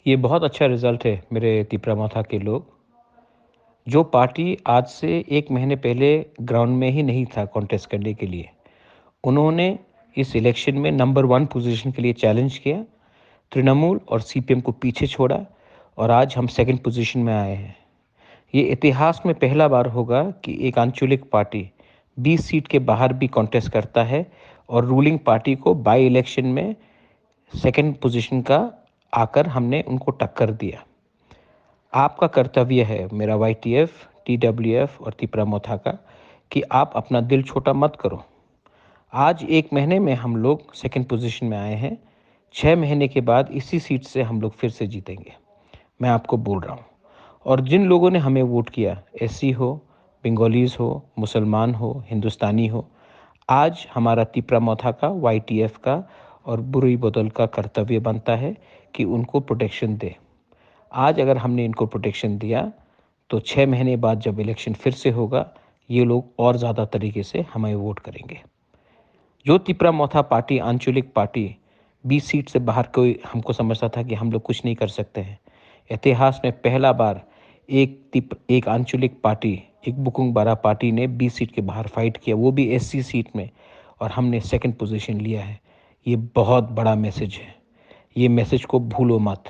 ये बहुत अच्छा रिज़ल्ट है मेरे तिपरामाथा के लोग। जो पार्टी आज से 1 महीने पहले ग्राउंड में ही नहीं था कॉन्टेस्ट करने के लिए, उन्होंने इस इलेक्शन में नंबर 1 पोज़ीशन के लिए चैलेंज किया, तृणमूल और सीपीएम को पीछे छोड़ा और आज हम सेकंड पोज़ीशन में आए हैं। ये इतिहास में पहला बार होगा कि एक आंचलिक पार्टी 20 सीट के बाहर भी कॉन्टेस्ट करता है और रूलिंग पार्टी को बाई इलेक्शन में सेकंड पोज़ीशन का आकर हमने उनको टक्कर दिया। आपका कर्तव्य है मेरा वाईटीएफ, टीडब्ल्यूएफ और तिपरामोथा का कि आप अपना दिल छोटा मत करो। आज 1 महीने में हम लोग सेकंड पोजीशन में आए हैं। 6 महीने के बाद इसी सीट से हम लोग फिर से जीतेंगे। मैं आपको बोल रहा हूँ। और जिन लोगों ने हमें वोट किया, एससी हो, बंगालीज़ हो, मुसलमान हो, हिंदुस्तानी हो, आज हमारा तिपरामोथा का, वाईटीएफ का और बुरी बदल का कर्तव्य बनता है कि उनको प्रोटेक्शन दें। आज अगर हमने इनको प्रोटेक्शन दिया, तो 6 महीने बाद जब इलेक्शन फिर से होगा, ये लोग और ज़्यादा तरीके से हमें वोट करेंगे। जो तिपरामोथा पार्टी, आंचलिक पार्टी 20 सीट से बाहर कोई हमको समझता था कि हम लोग कुछ नहीं कर सकते हैं। इतिहास में पहला बार एक आंचलिक पार्टी, एक बुकुंग बारा पार्टी ने 20 सीट के बाहर फाइट किया, वो भी एससी सीट में, और हमने सेकंड पोजीशन लिया है। ये बहुत बड़ा मैसेज है। ये मैसेज को भूलो मत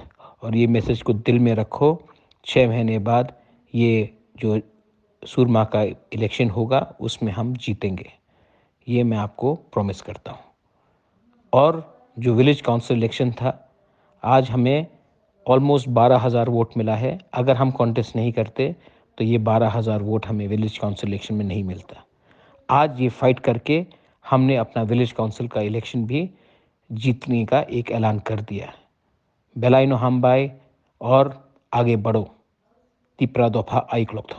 और ये मैसेज को दिल में रखो। 6 महीने बाद ये जो सुरमा का इलेक्शन होगा उसमें हम जीतेंगे। ये मैं आपको प्रॉमिस करता हूँ। और जो विलेज काउंसिल इलेक्शन था, आज हमें ऑलमोस्ट 12,000 वोट मिला है। अगर हम कॉन्टेस्ट नहीं करते तो ये 12,000 वोट हमें विलेज काउंसिल इलेक्शन में नहीं मिलता। आज ये फाइट करके हमने अपना विलेज काउंसिल का इलेक्शन भी जीतने का एक ऐलान कर दिया है। बेलाइनो हमबाई और आगे बढ़ो। तिपरा दफा आइक लोग